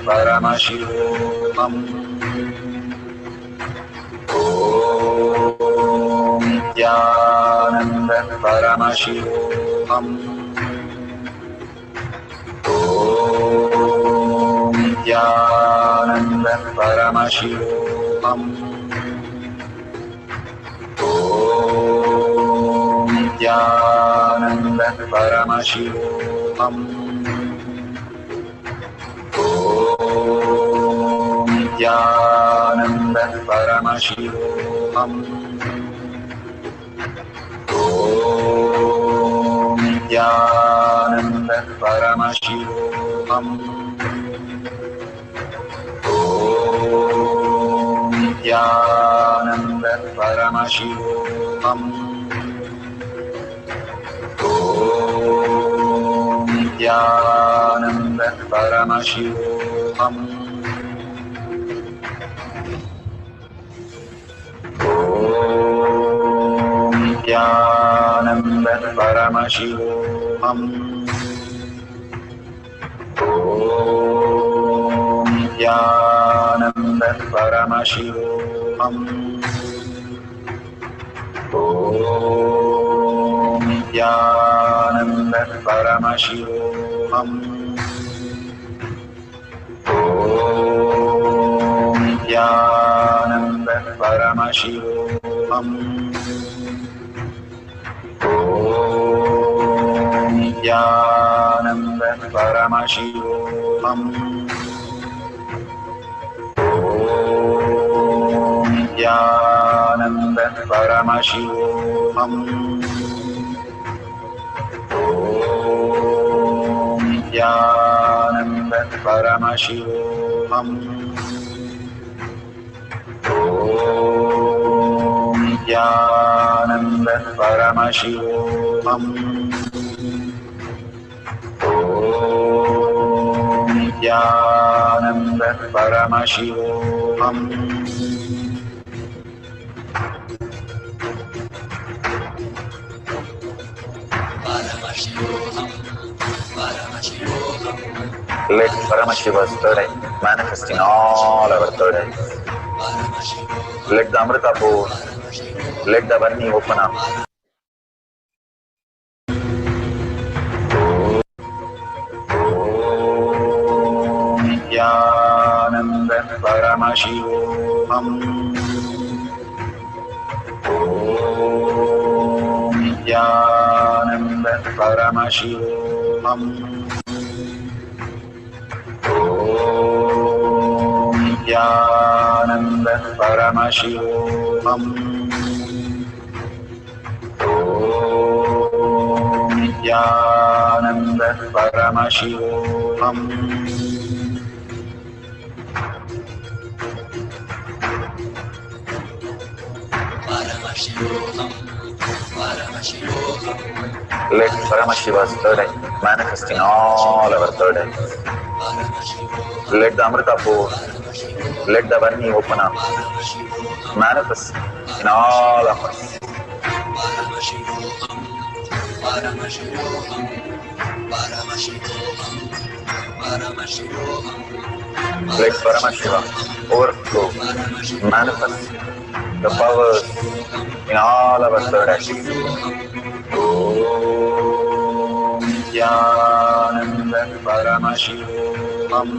Paramashivoham. Nithyananda Paramashivoham. Nithyananda Paramashivoham. Nithyananda Paramashivoham. Nithyananda Paramashivoham. Nithyananda Paramashivoham. Nithyananda Paramashivoham. Nithyananda Paramashivoham. Nithyananda Paramashivoham. Nithyananda Paramashivoham. Nithyananda Paramashivoham. Nithyananda Paramashivoham. Nithyananda Paramashivoham. Nithyananda Paramashivoham. Nithyananda Paramashivoham. Nithyananda Paramashivoham. Nithyananda Paramashivoham. Let Paramashiva's third eye manifest in all our third eyes. Let the Amrita pour, let the Varni open up. Nithyananda Paramashivoham. Nithyananda Paramashivoham. Nithyananda Paramashivoham. Nithyananda Paramashivoham. Let Paramashiva's third eye manifest in all our third eyes. Let the Amrita pour, let the Varni open up, manifest in all of us. Let Paramashiva overflow, manifest the powers in all our third eyes. Nithyananda Paramashivoham.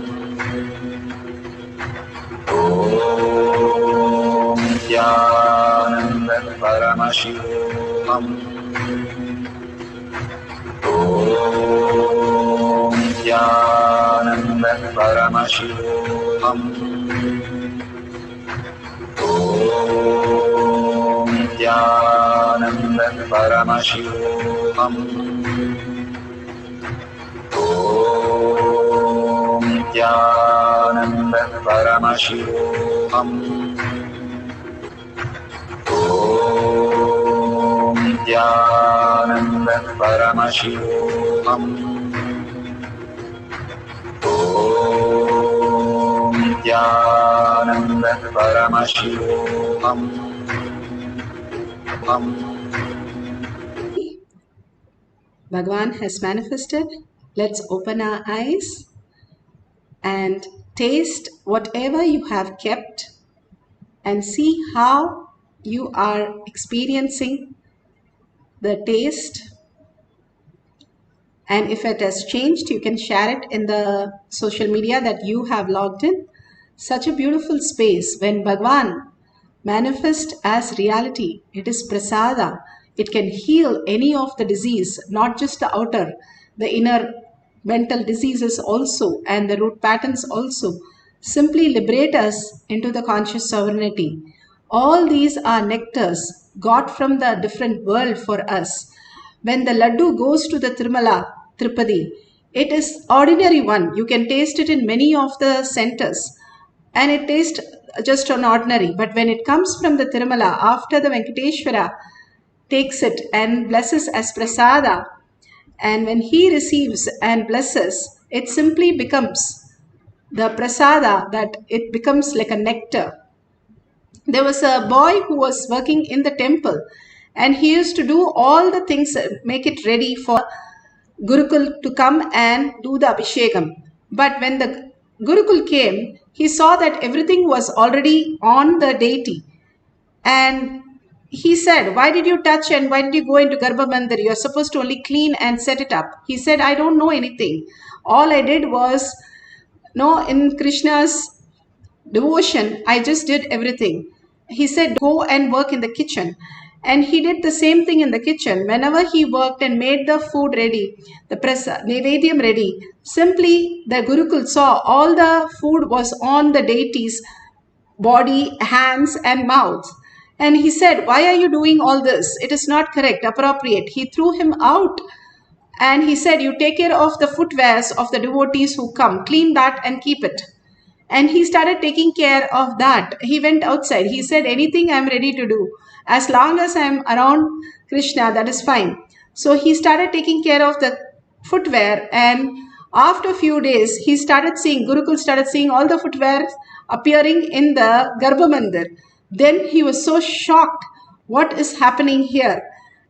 Nithyananda Paramashivoham. Nithyananda Paramashivoham. Nithyananda Paramashivoham. Nithyananda Paramashivoham. Nithyananda Paramashivoham. Nithyananda Paramashivoham. Bhagavan has manifested. Let's open our eyes. and taste whatever you have kept and see how you are experiencing the taste. And if it has changed, you can share it in the social media that you have logged in. Such a beautiful space when Bhagwan manifests as reality. It is prasada. It can heal any of the disease, not just the outer, the inner mental diseases also, and the root patterns also. Simply liberate us into the conscious sovereignty. All these are nectars got from the different world for us. When the laddu goes to the Tirumala, Tirupati, it is ordinary one. You can taste it in many of the centers and it tastes just an ordinary. But when it comes from the Tirumala, after the Venkateshwara takes it and blesses as prasada, and when he receives and blesses, it simply becomes the prasada, that it becomes like a nectar. There was a boy who was working in the temple and he used to do all the things, make it ready for Gurukul to come and do the Abhishekam. But when the Gurukul came, he saw that everything was already on the deity. And he said, why did you touch and why did you go into Garbha Mandir? You're supposed to only clean and set it up. He said, I don't know anything. All I did was, no, in Krishna's devotion, I just did everything. He said, go and work in the kitchen. And he did the same thing in the kitchen. Whenever he worked and made the food ready, the Nevedyam ready, simply the Gurukul saw all the food was on the deity's body, hands and mouth. And he said, why are you doing all this? It is not correct, appropriate. He threw him out. And he said, you take care of the footwears of the devotees who come, clean that and keep it. And he started taking care of that. He went outside. He said, anything I'm ready to do. As long as I'm around Krishna, that is fine. So he started taking care of the footwear. And after a few days, he started seeing, Gurukul started seeing all the footwear appearing in the Garbha Mandir. Then he was so shocked. What is happening here?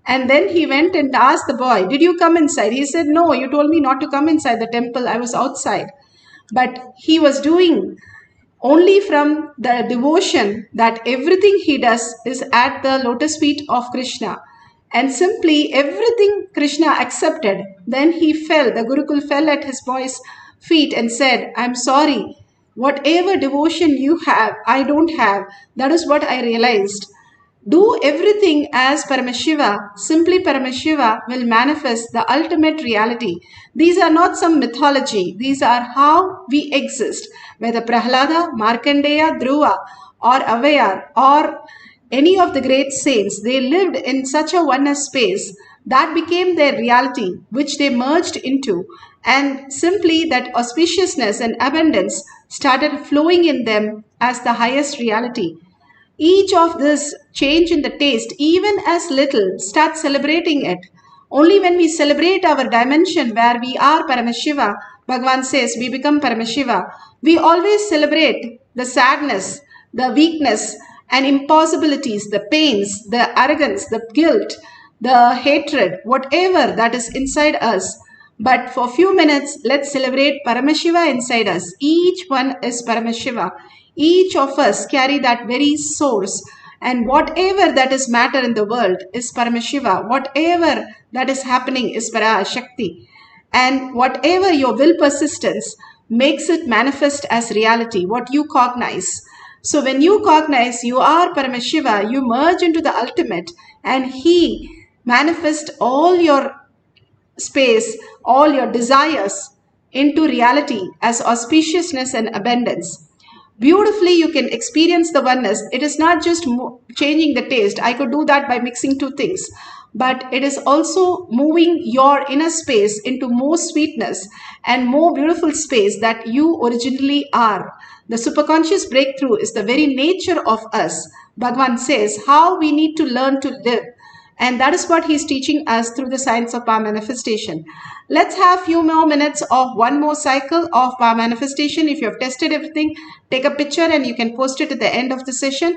And then he went and asked the boy, did you come inside? He said, no, you told me not to come inside the temple. I was outside. But he was doing only from the devotion that everything he does is at the lotus feet of Krishna. And simply everything Krishna accepted. Then he fell, the Gurukul fell at his boy's feet and said, I'm sorry. Whatever devotion you have, I don't have. That is what I realized. Do everything as Paramashiva. Simply Paramashiva will manifest the ultimate reality. These are not some mythology. These are how we exist. Whether Prahlada, Markandeya, Dhruva or Avayar or any of the great saints, they lived in such a oneness space that became their reality, which they merged into. And simply that auspiciousness and abundance started flowing in them as the highest reality. Each of this change in the taste, even as little, start celebrating it. Only when we celebrate our dimension where we are Paramashiva, Bhagavan says we become Paramashiva, we always celebrate the sadness, the weakness and impossibilities, the pains, the arrogance, the guilt, the hatred, whatever that is inside us. But for a few minutes, let's celebrate Paramashiva inside us. Each one is Paramashiva. Each of us carry that very source, and whatever that is matter in the world is Paramashiva. Whatever that is happening is Parashakti. And whatever your will persistence makes it manifest as reality, what you cognize. So when you cognize you are Paramashiva, you merge into the ultimate and he manifests all your space, all your desires into reality as auspiciousness and abundance. Beautifully you can experience the oneness. It is not just changing the taste. I could do that by mixing two things. But it is also moving your inner space into more sweetness and more beautiful space that you originally are. The superconscious breakthrough is the very nature of us. Bhagavan says how we need to learn to live. And that is what he's teaching us through the science of power manifestation. Let's have a few more minutes of one more cycle of power manifestation. If you have tested everything, take a picture and you can post it at the end of the session.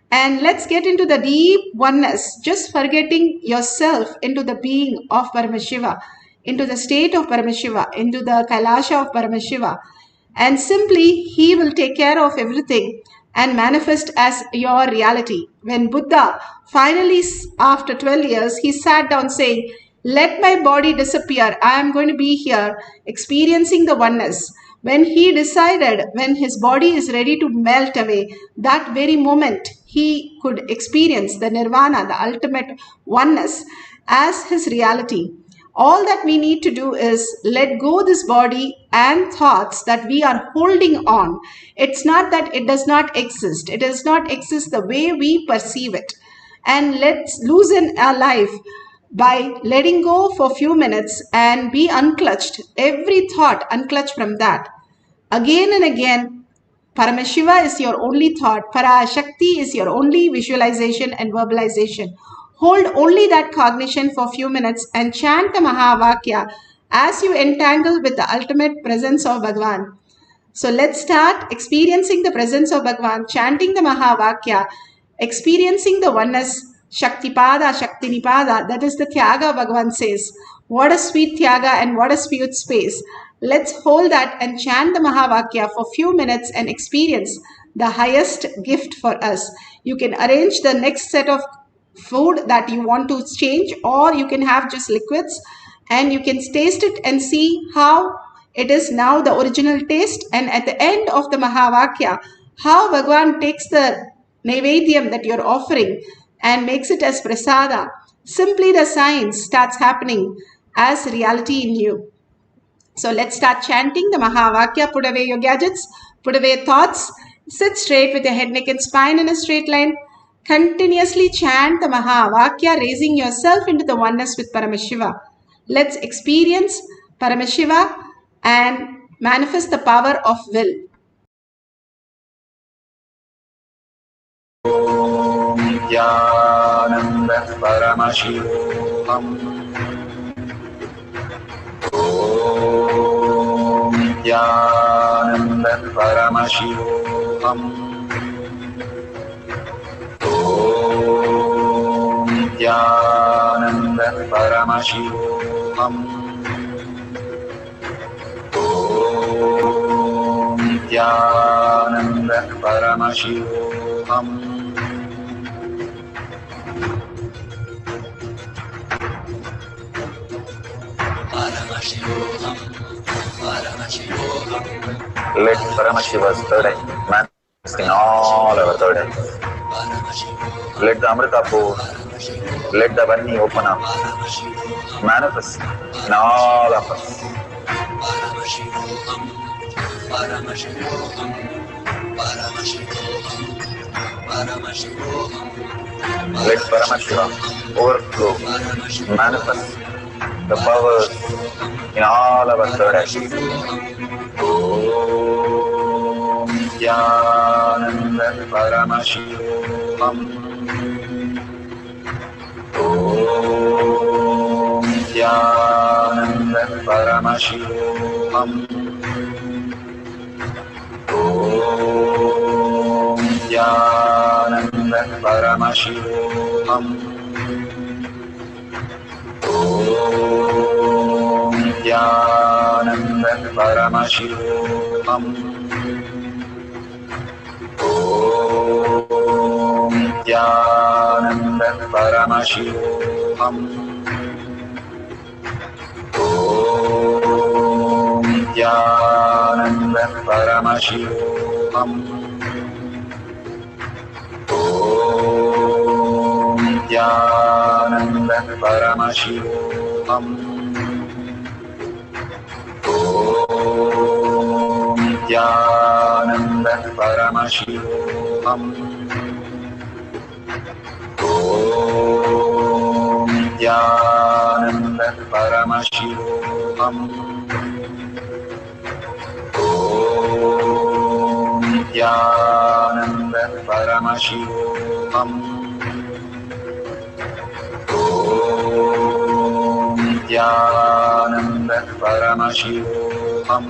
And let's get into the deep oneness, just forgetting yourself into the being of Paramashiva, into the state of Paramashiva, into the Kailasha of Paramashiva. and simply he will take care of everything and manifest as your reality. When Buddha finally, after 12 years, he sat down saying, let my body disappear. I am going to be here experiencing the oneness. When he decided, when his body is ready to melt away, that very moment he could experience the nirvana, the ultimate oneness, as his reality. All that we need to do is let go this body and thoughts that we are holding on. It's not that it does not exist. It does not exist the way we perceive it. And let's loosen our life by letting go for a few minutes and be unclutched. Every thought unclutched from that. Again and again, Paramashiva is your only thought. Parashakti is your only visualization and verbalization. Hold only that cognition for a few minutes and chant the Mahavakya as you entangle with the ultimate presence of Bhagavan. So let's start experiencing the presence of Bhagavan, chanting the Mahavakya, experiencing the oneness, Shaktipada, Shaktinipada. That is the Tyaga Bhagavan says. What a sweet Tyaga and what a sweet space. Let's hold that and chant the Mahavakya for a few minutes and experience the highest gift for us. You can arrange the next set of food that you want to change, or you can have just liquids and you can taste it and see how it is now the original taste. And at the end of the Mahavakya, how Bhagavan takes the Naivedyam that you're offering and makes it as prasada. Simply the science starts happening as reality in you. So let's start chanting the Mahavakya. Put away your gadgets, put away thoughts, sit straight with your head, neck and spine in a straight line. Continuously chant the Mahavakya, raising yourself into the oneness with Paramashiva. Let's experience Paramashiva and manifest the power of will. Nithyananda Paramashivoham. Nithyananda Paramashivoham. Nithyananda Paramashivoham. Nithyananda Paramashivoham. Let Paramashiva's third eye manifest in all our third eyes. Let the Amrita pour, let the Varni open up, manifest in all of us. Let Paramashiva overflow, manifest the powers in all our third eyes. Om Nithyananda Paramashivoham. Om Nithyananda Paramashivoham. Om Nithyananda Paramashivoham. Om Nithyananda Paramashivoham. Om Nithyananda Paramashivoham. Om Nithyananda Paramashivoham. Om Nithyananda Paramashivoham. Om Nithyananda Paramashivoham. Om Nithyananda Paramashivoham. Om Nithyananda Paramashivoham. Om Nithyananda Paramashivoham.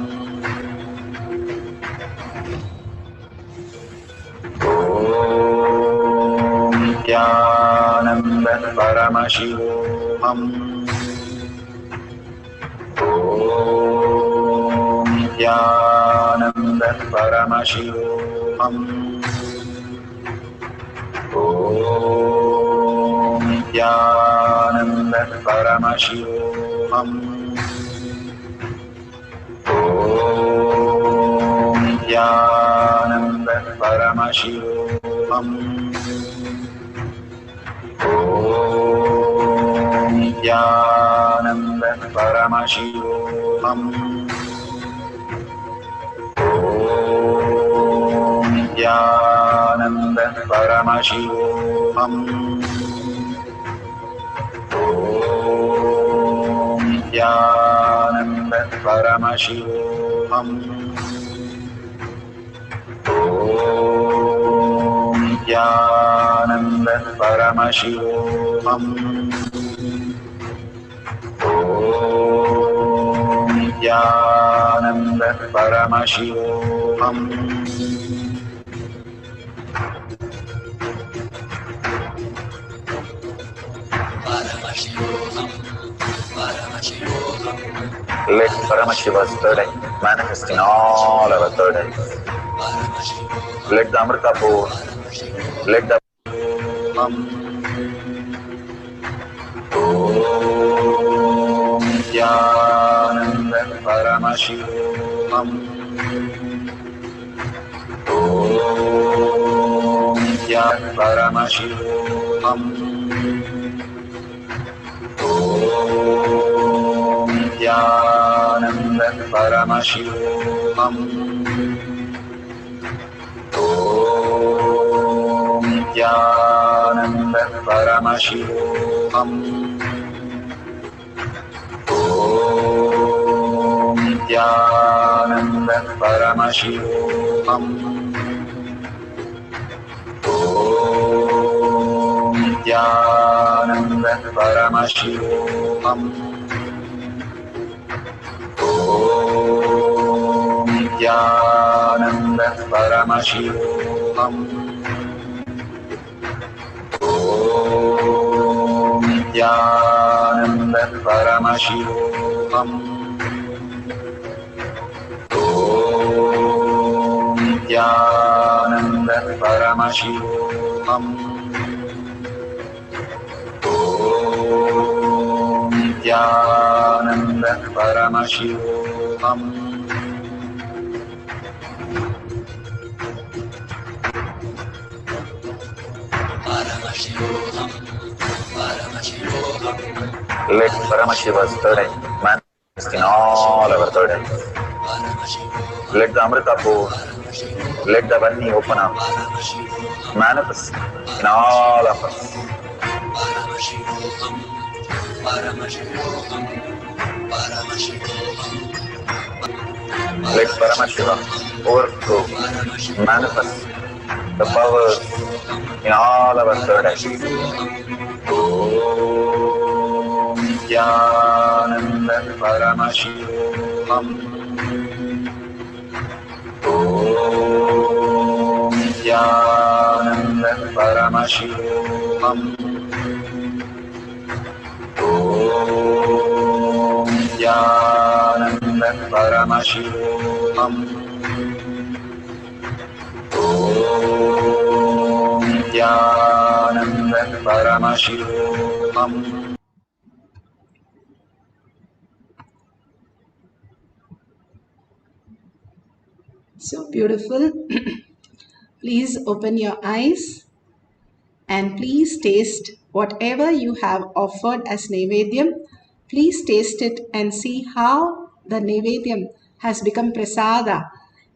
Om Nithyananda Paramashivoham. Om Nithyananda Paramashivoham. Om Nithyananda Paramashivam. Om Nithyananda Paramashivam. Om Nithyananda Paramashivam. Om Nithyananda Paramashivoham. Om Nithyananda Paramashivoham. Om Nithyananda Paramashivoham. Om Nithyananda Paramashivoham. Let Paramashiva's third eye manifest in all our third eyes. Let the Amrita pour, let the Om Nithyananda Paramashivam. Om Nithyananda Paramashivam. Om Nithyananda Paramashivam. Om Nithyananda Paramashivoham. Om Nithyananda Paramashivoham. Om Nithyananda Paramashivoham. Om Nithyananda Paramashivoham. Om Nithyananda Paramashivoham. Om Nithyananda Paramashivoham. Om Nithyananda Paramashivoham. Let Paramashiva's third eye manifest in all our third eyes. Let the Amrita pour, let the Vani open up, manifest in all of us. Let Paramashiva overflow, manifest the powers in all our third eyes. Om Nithyananda Paramashivam. Om Nithyananda Paramashivam. Om Nithyananda Paramashivam. Om Nithyananda Paramashivoham. So beautiful. Please open your eyes and please taste whatever you have offered as Naivedyam. Please taste it and see how the Naivedyam has become prasada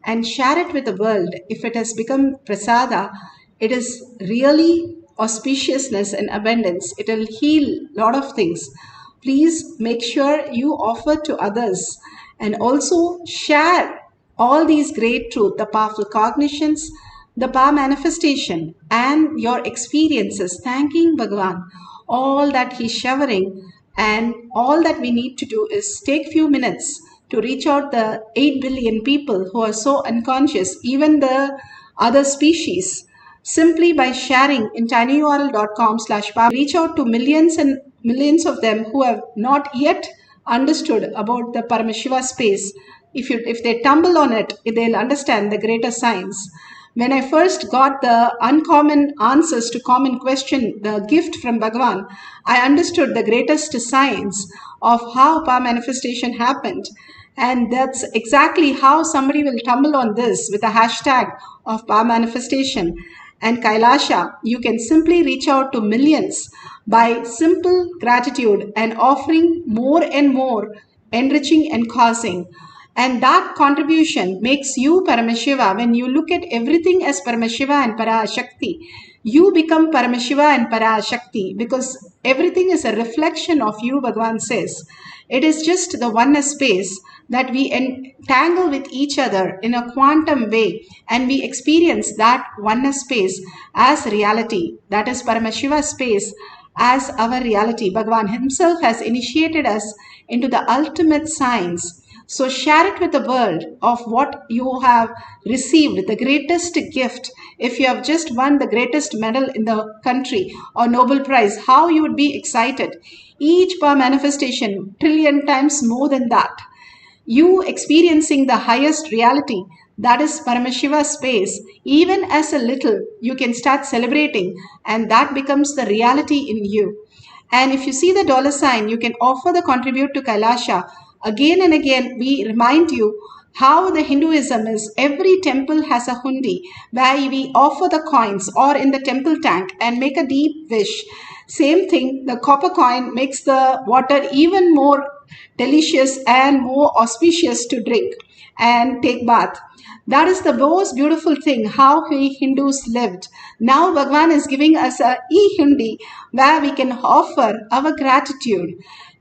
and share it with the world. If it has become prasada, it is really auspiciousness and abundance. It will heal a lot of things. Please make sure you offer to others and also share all these great truth, the powerful cognitions, the power manifestation, and your experiences, thanking Bhagavan, all that he's showering, and all that we need to do is take few minutes to reach out the 8 billion people who are so unconscious, even the other species, simply by sharing in tinyurl.com/power. Reach out to millions and millions of them who have not yet understood about the Paramashiva space. if they tumble on it, they'll understand the greater science. When I first got the uncommon answers to common question, the gift from Bhagavan, I understood the greatest science of how power manifestation happened. And that's exactly how somebody will tumble on this with a hashtag of power manifestation. And Kailasha, you can simply reach out to millions by simple gratitude and offering more and more, enriching and causing. And that contribution makes you Paramashiva. When you look at everything as Paramashiva and Parashakti, you become Paramashiva and Parashakti because everything is a reflection of you, Bhagavan says. It is just the oneness space that we entangle with each other in a quantum way, and we experience that oneness space as reality. That is Paramashiva space as our reality. Bhagavan himself has initiated us into the ultimate science. So share it with the world of what you have received, the greatest gift. If you have just won the greatest medal in the country or Nobel Prize, how you would be excited. Each power manifestation, trillion times more than that. You experiencing the highest reality, that is Paramashiva space, even as a little, you can start celebrating, and that becomes the reality in you. And if you see the dollar sign, you can offer the contribute to Kailasha. Again and again, we remind you how the Hinduism is. Every temple has a hundi where we offer the coins or in the temple tank and make a deep wish. Same thing, the copper coin makes the water even more delicious and more auspicious to drink and take bath. That is the most beautiful thing, how we Hindus lived. Now Bhagavan is giving us a e-hundi where we can offer our gratitude.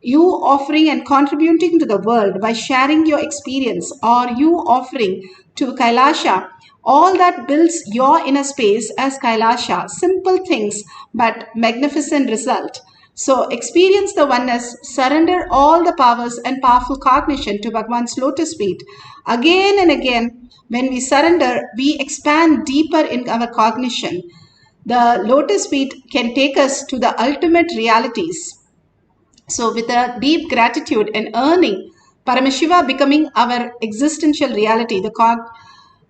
You offering and contributing to the world by sharing your experience, or you offering to Kailasha, all that builds your inner space as Kailasha. Simple things, but magnificent result. So experience the oneness, surrender all the powers and powerful cognition to Bhagavan's lotus feet. Again and again, when we surrender, we expand deeper in our cognition. The lotus feet can take us to the ultimate realities. So with a deep gratitude and earning, Paramashiva becoming our existential reality, the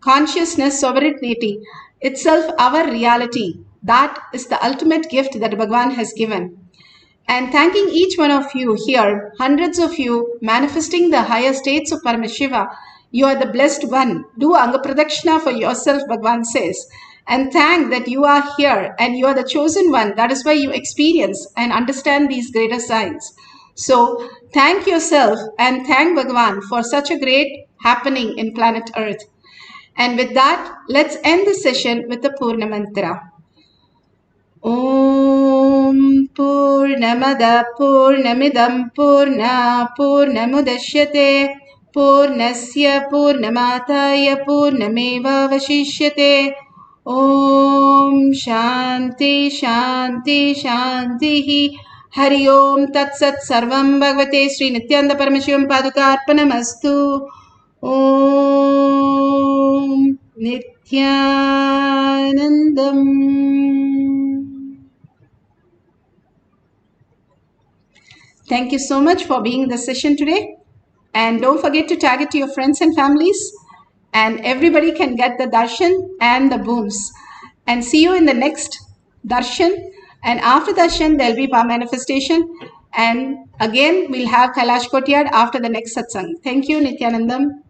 consciousness sovereignty itself our reality. That is the ultimate gift that Bhagavan has given. And thanking each one of you here, hundreds of you manifesting the higher states of Paramashiva. You are the blessed one. Do Anga Pradakshina for yourself, Bhagavan says. And thank that you are here and you are the chosen one. That is why you experience and understand these greater signs. So thank yourself and thank Bhagavan for such a great happening in planet Earth. And with that, let's end the session with the Purna Mantra. Om Purnamada Purnamidam Purna Purnamudashyate Purnasya Purnamataya Purnameva Vashishyate. Om Shanti Shanti Shanti. Hari Om Tat Sat Sarvam Bhagavate Sri Nithyananda Paramashivam Padukarpanamastu. Om Nithyanandam. Thank you so much for being in the session today. And don't forget to tag it to your friends and families. And everybody can get the darshan and the booms. And see you in the next darshan. And after darshan, there'll be power manifestation. And again, we'll have Kailash Kotyad after the next satsang. Thank you, Nithyanandam.